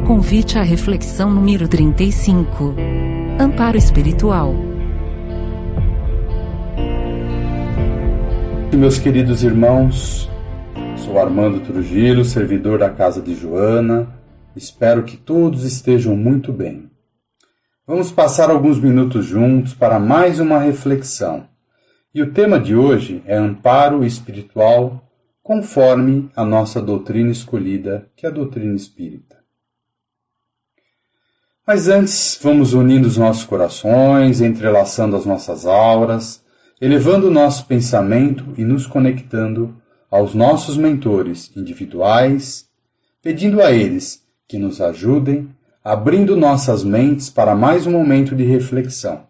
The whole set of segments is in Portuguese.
Convite à reflexão número 35. Amparo espiritual. Meus queridos irmãos, sou Armando Trujillo, servidor da casa de Joana. Espero que todos estejam muito bem. Vamos passar alguns minutos juntos para mais uma reflexão. E o tema de hoje é amparo espiritual, conforme a nossa doutrina escolhida, que é a doutrina espírita. Mas antes, vamos unindo os nossos corações, entrelaçando as nossas auras, elevando o nosso pensamento e nos conectando aos nossos mentores individuais, pedindo a eles que nos ajudem, abrindo nossas mentes para mais um momento de reflexão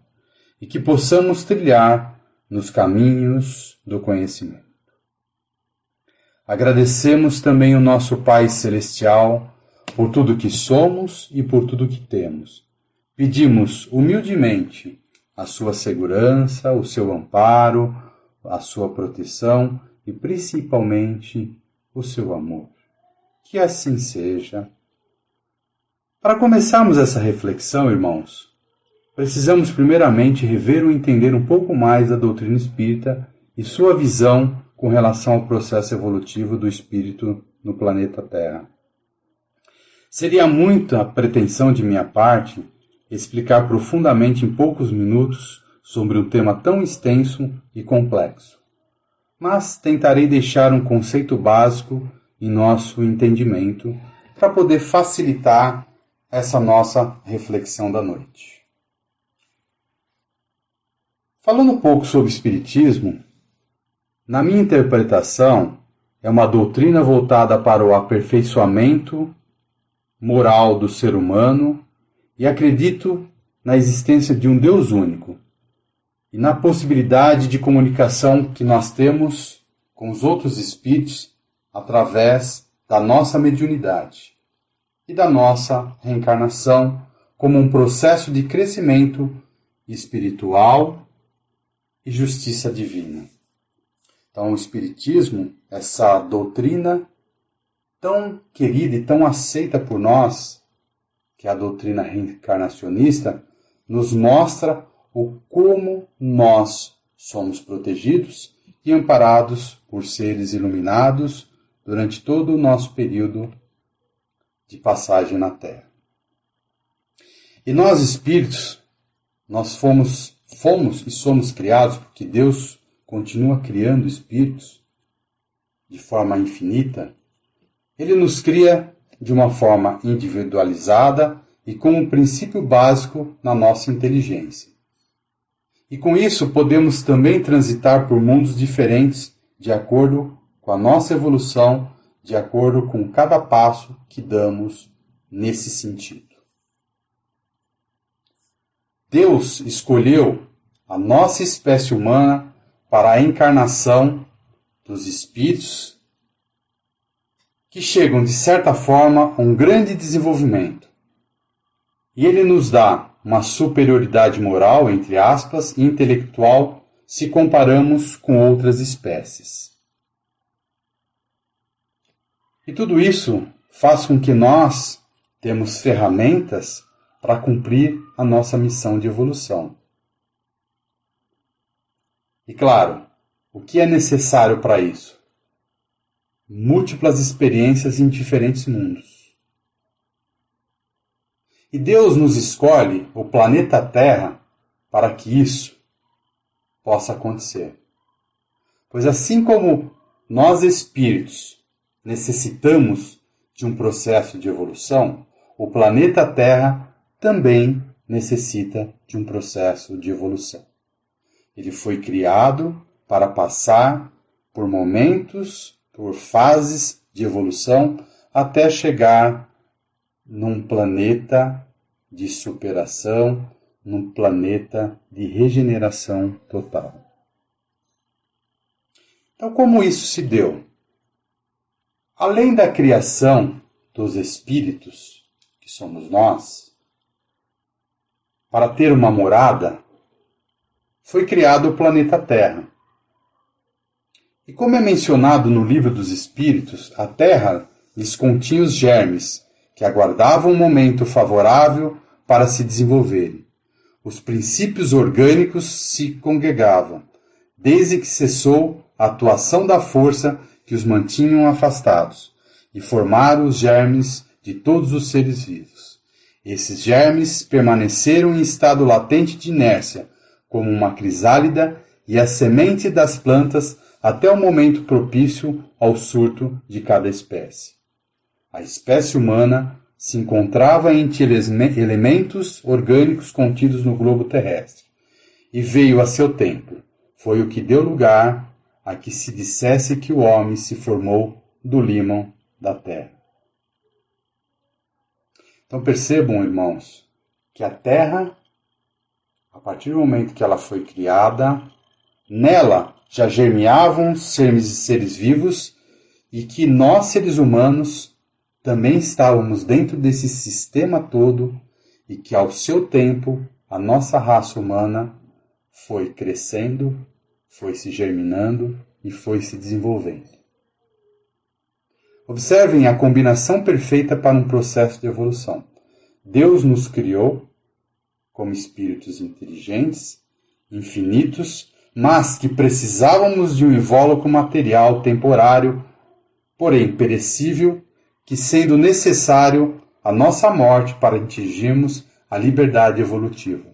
e que possamos trilhar nos caminhos do conhecimento. Agradecemos também o nosso Pai Celestial por tudo que somos e por tudo que temos. Pedimos humildemente a sua segurança, o seu amparo, a sua proteção e principalmente o seu amor. Que assim seja. Para começarmos essa reflexão, irmãos, precisamos primeiramente rever ou entender um pouco mais da doutrina espírita e sua visão com relação ao processo evolutivo do espírito no planeta Terra. Seria muita pretensão de minha parte explicar profundamente em poucos minutos sobre um tema tão extenso e complexo, mas tentarei deixar um conceito básico em nosso entendimento para poder facilitar essa nossa reflexão da noite. Falando um pouco sobre espiritismo, na minha interpretação, é uma doutrina voltada para o aperfeiçoamento moral do ser humano e acredito na existência de um Deus único e na possibilidade de comunicação que nós temos com os outros espíritos através da nossa mediunidade e da nossa reencarnação como um processo de crescimento espiritual e justiça divina. Então, o Espiritismo, essa doutrina tão querida e tão aceita por nós, que é a doutrina reencarnacionista, nos mostra o como nós somos protegidos e amparados por seres iluminados durante todo o nosso período de passagem na Terra. E nós, espíritos, nós fomos e somos criados porque Deus continua criando espíritos de forma infinita. Ele nos cria de uma forma individualizada e com um princípio básico na nossa inteligência. E com isso podemos também transitar por mundos diferentes de acordo com a nossa evolução, de acordo com cada passo que damos nesse sentido. Deus escolheu a nossa espécie humana para a encarnação dos espíritos que chegam, de certa forma, a um grande desenvolvimento. E Ele nos dá uma superioridade moral, entre aspas, e intelectual, se comparamos com outras espécies. E tudo isso faz com que nós temos ferramentas para cumprir a nossa missão de evolução. E claro, o que é necessário para isso? Múltiplas experiências em diferentes mundos. E Deus nos escolhe o planeta Terra para que isso possa acontecer. Pois assim como nós espíritos necessitamos de um processo de evolução, o planeta Terra também necessita de um processo de evolução. Ele foi criado para passar por momentos, por fases de evolução, até chegar num planeta de superação, num planeta de regeneração total. Então, como isso se deu? Além da criação dos espíritos, que somos nós, para ter uma morada, foi criado o planeta Terra. E como é mencionado no Livro dos Espíritos, a Terra lhes continha os germes, que aguardavam um momento favorável para se desenvolverem. Os princípios orgânicos se congregavam, desde que cessou a atuação da força que os mantinham afastados, e formaram os germes de todos os seres vivos. Esses germes permaneceram em estado latente de inércia, como uma crisálida e a semente das plantas até o momento propício ao surto de cada espécie. A espécie humana se encontrava entre elementos orgânicos contidos no globo terrestre, e veio a seu tempo. Foi o que deu lugar a que se dissesse que o homem se formou do límon da terra. Então percebam, irmãos, que a terra, a partir do momento que ela foi criada, nela já germeavam seres vivos e que nós, seres humanos, também estávamos dentro desse sistema todo e que, ao seu tempo, a nossa raça humana foi crescendo, foi se germinando e foi se desenvolvendo. Observem a combinação perfeita para um processo de evolução. Deus nos criou como espíritos inteligentes, infinitos, mas que precisávamos de um invólucro material temporário, porém perecível, que sendo necessário a nossa morte para atingirmos a liberdade evolutiva.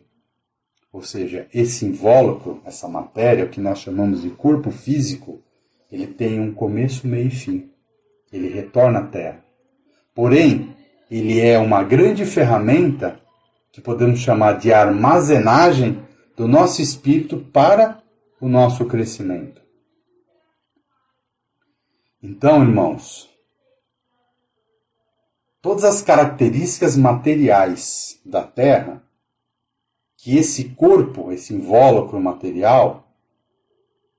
Ou seja, esse invólucro, essa matéria, o que nós chamamos de corpo físico, ele tem um começo, meio e fim. Ele retorna à Terra. Porém, ele é uma grande ferramenta que podemos chamar de armazenagem do nosso espírito para o nosso crescimento. Então, irmãos, todas as características materiais da Terra, que esse corpo, esse invólucro material,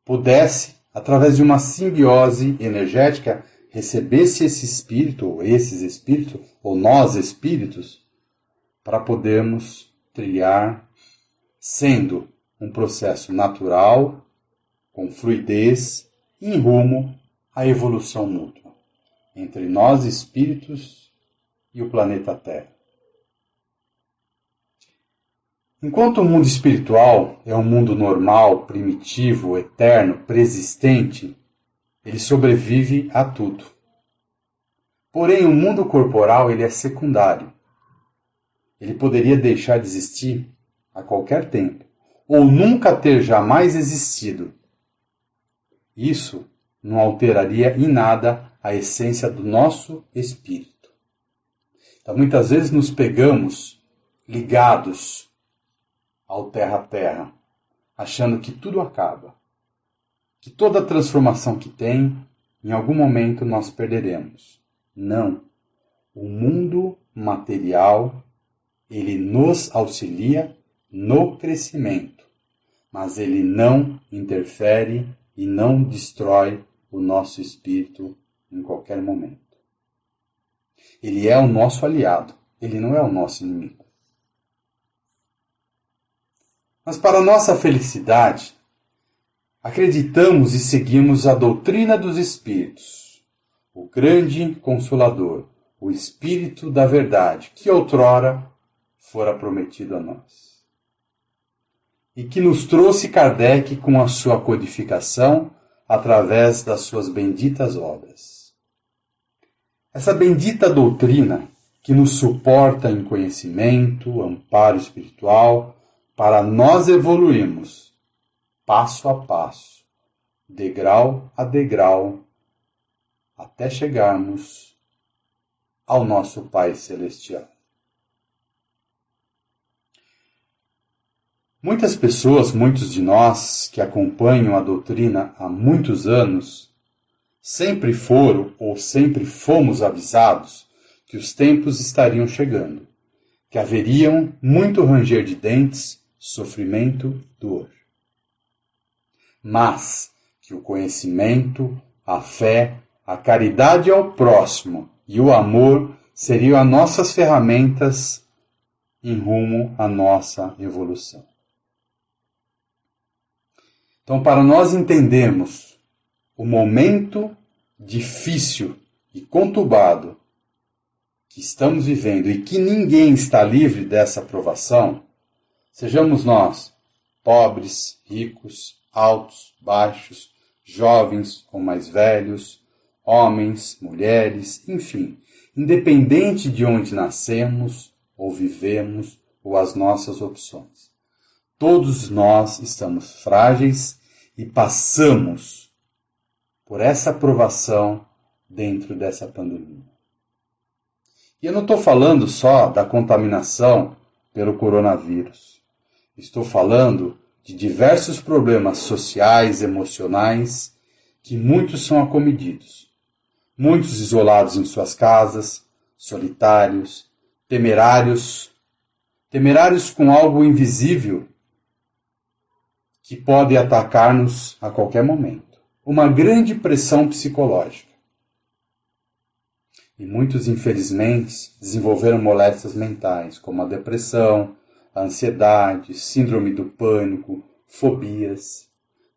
pudesse, através de uma simbiose energética, recebesse esse espírito, ou esses espíritos, ou nós espíritos, para podermos trilhar, sendo um processo natural, com fluidez, em rumo à evolução mútua, entre nós espíritos e o planeta Terra. Enquanto o mundo espiritual é um mundo normal, primitivo, eterno, preexistente, ele sobrevive a tudo. Porém, o mundo corporal ele é secundário. Ele poderia deixar de existir a qualquer tempo, ou nunca ter jamais existido. Isso não alteraria em nada a essência do nosso espírito. Então, muitas vezes nos pegamos ligados ao terra-terra, achando que tudo acaba, que toda transformação que tem, em algum momento nós perderemos. Não. O mundo material, ele nos auxilia no crescimento, mas ele não interfere e não destrói o nosso espírito em qualquer momento. Ele é o nosso aliado, ele não é o nosso inimigo. Mas para nossa felicidade, acreditamos e seguimos a doutrina dos Espíritos, o grande Consolador, o Espírito da Verdade, que outrora fora prometido a nós. E que nos trouxe Kardec com a sua codificação através das suas benditas obras. Essa bendita doutrina que nos suporta em conhecimento, amparo espiritual, para nós evoluirmos, passo a passo, degrau a degrau, até chegarmos ao nosso Pai Celestial. Muitas pessoas, muitos de nós que acompanham a doutrina há muitos anos, sempre foram ou sempre fomos avisados que os tempos estariam chegando, que haveriam muito ranger de dentes, sofrimento, dor. Mas que o conhecimento, a fé, a caridade ao próximo e o amor seriam as nossas ferramentas em rumo à nossa evolução. Então, para nós entendermos o momento difícil e conturbado que estamos vivendo e que ninguém está livre dessa provação, sejamos nós, pobres, ricos, altos, baixos, jovens ou mais velhos, homens, mulheres, enfim, independente de onde nascemos ou vivemos ou as nossas opções. Todos nós estamos frágeis e passamos por essa provação dentro dessa pandemia. E eu não estou falando só da contaminação pelo coronavírus. Estou falando de diversos problemas sociais, emocionais, que muitos são acometidos. Muitos isolados em suas casas, solitários, temerários com algo invisível que pode atacar-nos a qualquer momento. Uma grande pressão psicológica. E muitos, infelizmente, desenvolveram moléstias mentais, como a depressão, a ansiedade, síndrome do pânico, fobias.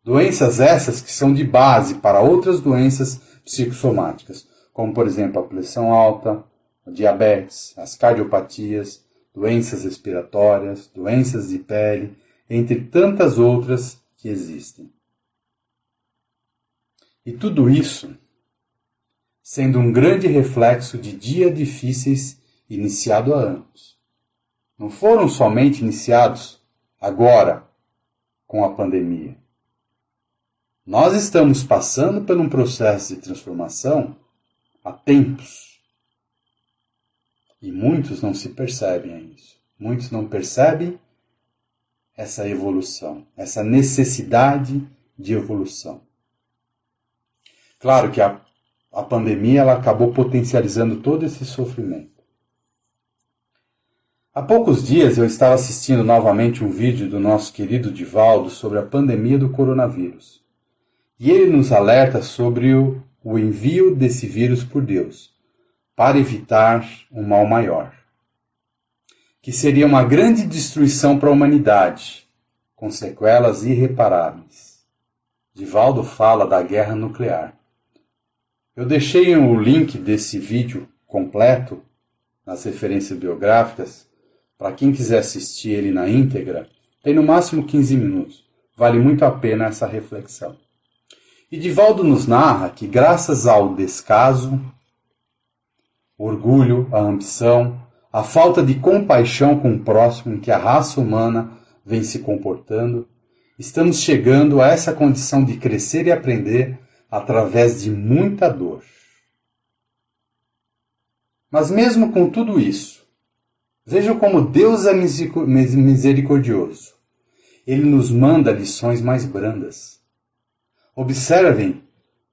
Doenças essas que são de base para outras doenças psicossomáticas, como, por exemplo, a pressão alta, a diabetes, as cardiopatias, doenças respiratórias, doenças de pele, entre tantas outras que existem. E tudo isso sendo um grande reflexo de dias difíceis iniciados há anos. Não foram somente iniciados agora, com a pandemia. Nós estamos passando por um processo de transformação há tempos. E muitos não se percebem a isso. Muitos não percebem essa evolução, essa necessidade de evolução. Claro que a pandemia ela acabou potencializando todo esse sofrimento. Há poucos dias eu estava assistindo novamente um vídeo do nosso querido Divaldo sobre a pandemia do coronavírus. E ele nos alerta sobre o envio desse vírus por Deus, para evitar um mal maior, que seria uma grande destruição para a humanidade, com sequelas irreparáveis. Divaldo fala da guerra nuclear. Eu deixei o link desse vídeo completo nas referências biográficas para quem quiser assistir ele na íntegra. Tem no máximo 15 minutos. Vale muito a pena essa reflexão. E Divaldo nos narra que graças ao descaso, orgulho, a ambição, a falta de compaixão com o próximo em que a raça humana vem se comportando, estamos chegando a essa condição de crescer e aprender através de muita dor. Mas mesmo com tudo isso, vejam como Deus é misericordioso. Ele nos manda lições mais brandas. Observem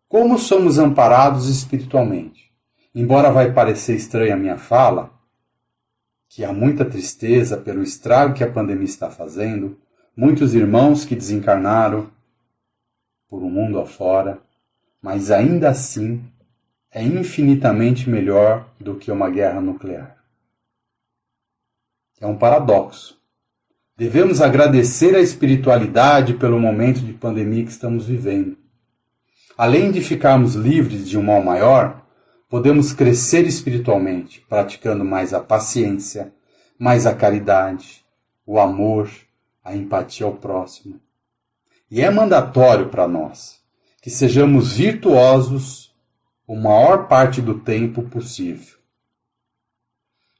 como somos amparados espiritualmente. Embora vai parecer estranha a minha fala, que há muita tristeza pelo estrago que a pandemia está fazendo, muitos irmãos que desencarnaram por um mundo afora, mas ainda assim é infinitamente melhor do que uma guerra nuclear. É um paradoxo. Devemos agradecer a espiritualidade pelo momento de pandemia que estamos vivendo. Além de ficarmos livres de um mal maior, podemos crescer espiritualmente, praticando mais a paciência, mais a caridade, o amor, a empatia ao próximo. E é mandatório para nós que sejamos virtuosos a maior parte do tempo possível.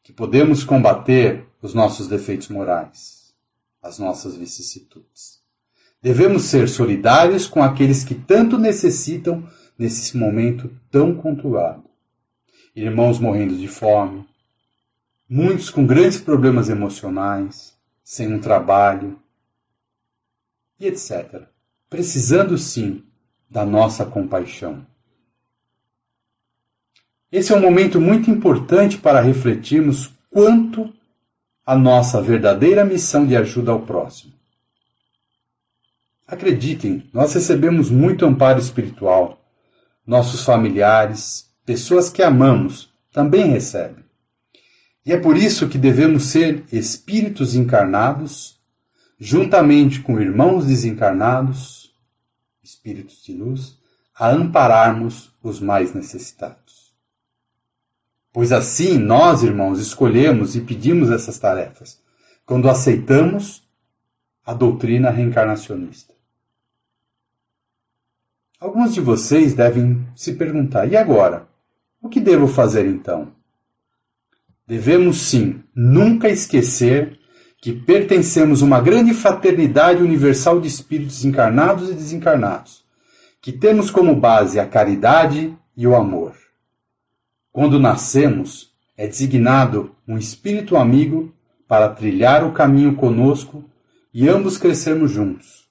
Que podemos combater os nossos defeitos morais, as nossas vicissitudes. Devemos ser solidários com aqueles que tanto necessitam nesse momento tão conturbado. Irmãos morrendo de fome, muitos com grandes problemas emocionais, sem um trabalho, e etc. Precisando sim da nossa compaixão. Esse é um momento muito importante para refletirmos quanto à nossa verdadeira missão de ajuda ao próximo. Acreditem, nós recebemos muito amparo espiritual. Nossos familiares, pessoas que amamos, também recebem. E é por isso que devemos ser espíritos encarnados, juntamente com irmãos desencarnados, espíritos de luz, a ampararmos os mais necessitados. Pois assim nós, irmãos, escolhemos e pedimos essas tarefas, quando aceitamos a doutrina reencarnacionista. Alguns de vocês devem se perguntar, e agora? O que devo fazer então? Devemos sim nunca esquecer que pertencemos a uma grande fraternidade universal de espíritos encarnados e desencarnados, que temos como base a caridade e o amor. Quando nascemos, é designado um espírito amigo para trilhar o caminho conosco e ambos crescermos juntos,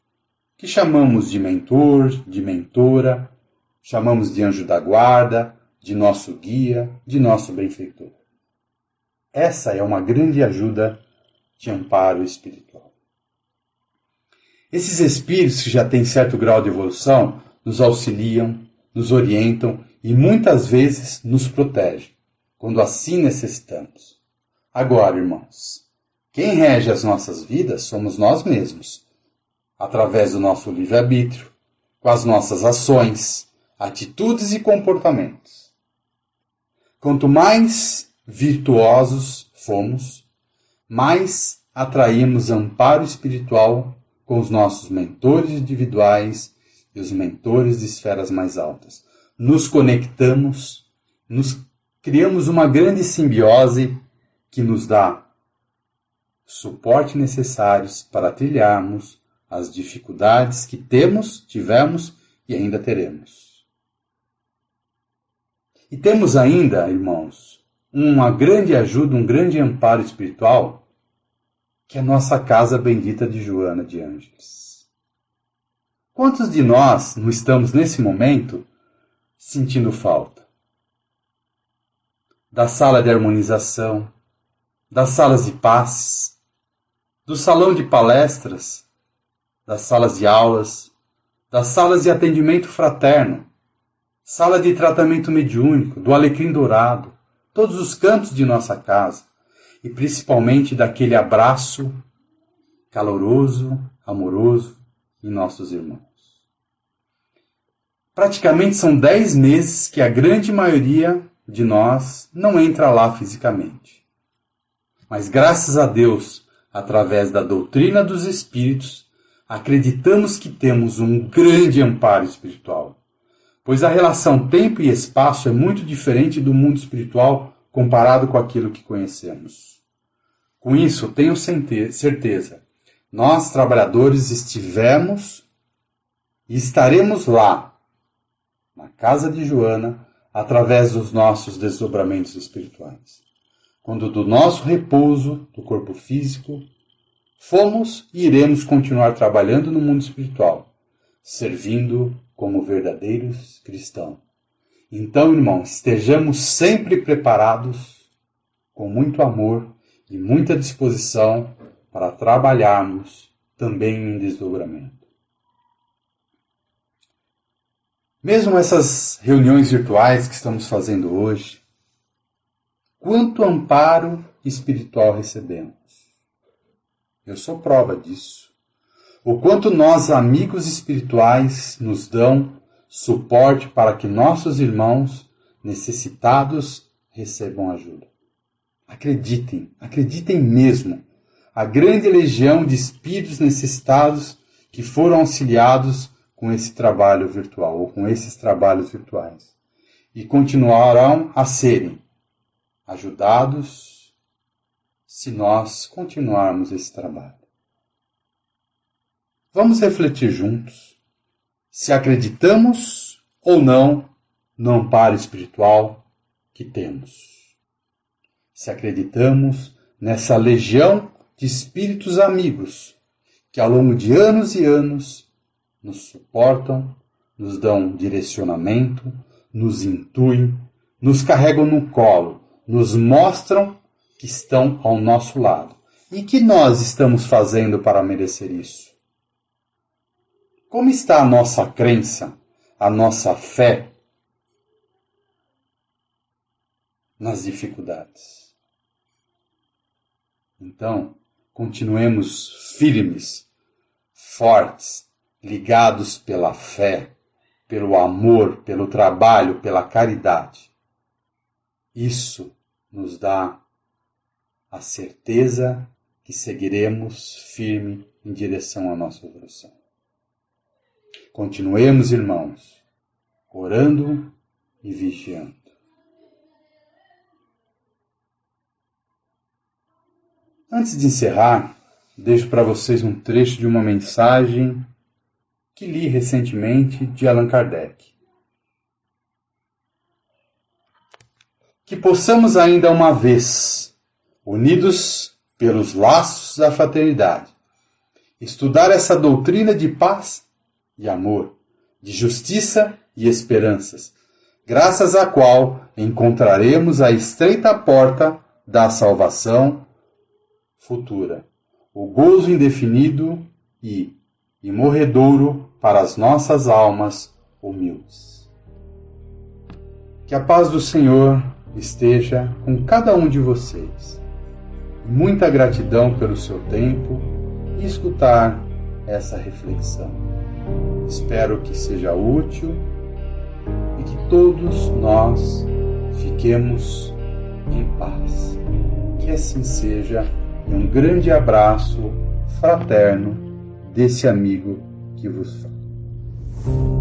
que chamamos de mentor, de mentora, chamamos de anjo da guarda, de nosso guia, de nosso benfeitor. Essa é uma grande ajuda de amparo espiritual. Esses espíritos que já têm certo grau de evolução nos auxiliam, nos orientam e muitas vezes nos protegem, quando assim necessitamos. Agora, irmãos, quem rege as nossas vidas somos nós mesmos, através do nosso livre-arbítrio, com as nossas ações, atitudes e comportamentos. Quanto mais virtuosos fomos, mais atraímos amparo espiritual com os nossos mentores individuais e os mentores de esferas mais altas. Nos conectamos, criamos uma grande simbiose que nos dá suporte necessários para trilharmos as dificuldades que tivemos e ainda teremos. E temos ainda, irmãos, uma grande ajuda, um grande amparo espiritual, que é a nossa casa bendita de Joana de Ângeles. Quantos de nós não estamos nesse momento sentindo falta da sala de harmonização, das salas de passes, do salão de palestras, das salas de aulas, das salas de atendimento fraterno, sala de tratamento mediúnico, do alecrim dourado, todos os cantos de nossa casa, e principalmente daquele abraço caloroso, amoroso em nossos irmãos. Praticamente são 10 meses que a grande maioria de nós não entra lá fisicamente. Mas graças a Deus, através da doutrina dos Espíritos, acreditamos que temos um grande amparo espiritual. Pois a relação tempo e espaço é muito diferente do mundo espiritual comparado com aquilo que conhecemos. Com isso, tenho certeza, nós trabalhadores estivemos e estaremos lá, na casa de Joana, através dos nossos desdobramentos espirituais. Quando do nosso repouso, do corpo físico, fomos e iremos continuar trabalhando no mundo espiritual, servindo como verdadeiros cristãos. Então, irmãos, estejamos sempre preparados, com muito amor e muita disposição para trabalharmos também em desdobramento. Mesmo essas reuniões virtuais que estamos fazendo hoje, quanto amparo espiritual recebemos? Eu sou prova disso. O quanto nós, amigos espirituais, nos dão suporte para que nossos irmãos necessitados recebam ajuda. Acreditem mesmo. A grande legião de espíritos necessitados que foram auxiliados com esse trabalho virtual, ou com esses trabalhos virtuais. E continuarão a serem ajudados se nós continuarmos esse trabalho. Vamos refletir juntos se acreditamos ou não no amparo espiritual que temos. Se acreditamos nessa legião de espíritos amigos que ao longo de anos e anos nos suportam, nos dão direcionamento, nos intuem, nos carregam no colo, nos mostram que estão ao nosso lado. E que nós estamos fazendo para merecer isso? Como está a nossa crença, a nossa fé nas dificuldades? Então, continuemos firmes, fortes, ligados pela fé, pelo amor, pelo trabalho, pela caridade. Isso nos dá a certeza que seguiremos firme em direção à nossa evolução. Continuemos, irmãos, orando e vigiando. Antes de encerrar, deixo para vocês um trecho de uma mensagem que li recentemente de Allan Kardec. Que possamos ainda uma vez, unidos pelos laços da fraternidade, estudar essa doutrina de paz e amor, de justiça e esperanças, graças à qual encontraremos a estreita porta da salvação futura, o gozo indefinido e imorredouro para as nossas almas humildes. Que a paz do Senhor esteja com cada um de vocês. Muita gratidão pelo seu tempo e escutar essa reflexão. Espero que seja útil e que todos nós fiquemos em paz. Que assim seja, e um grande abraço fraterno desse amigo que vos fala.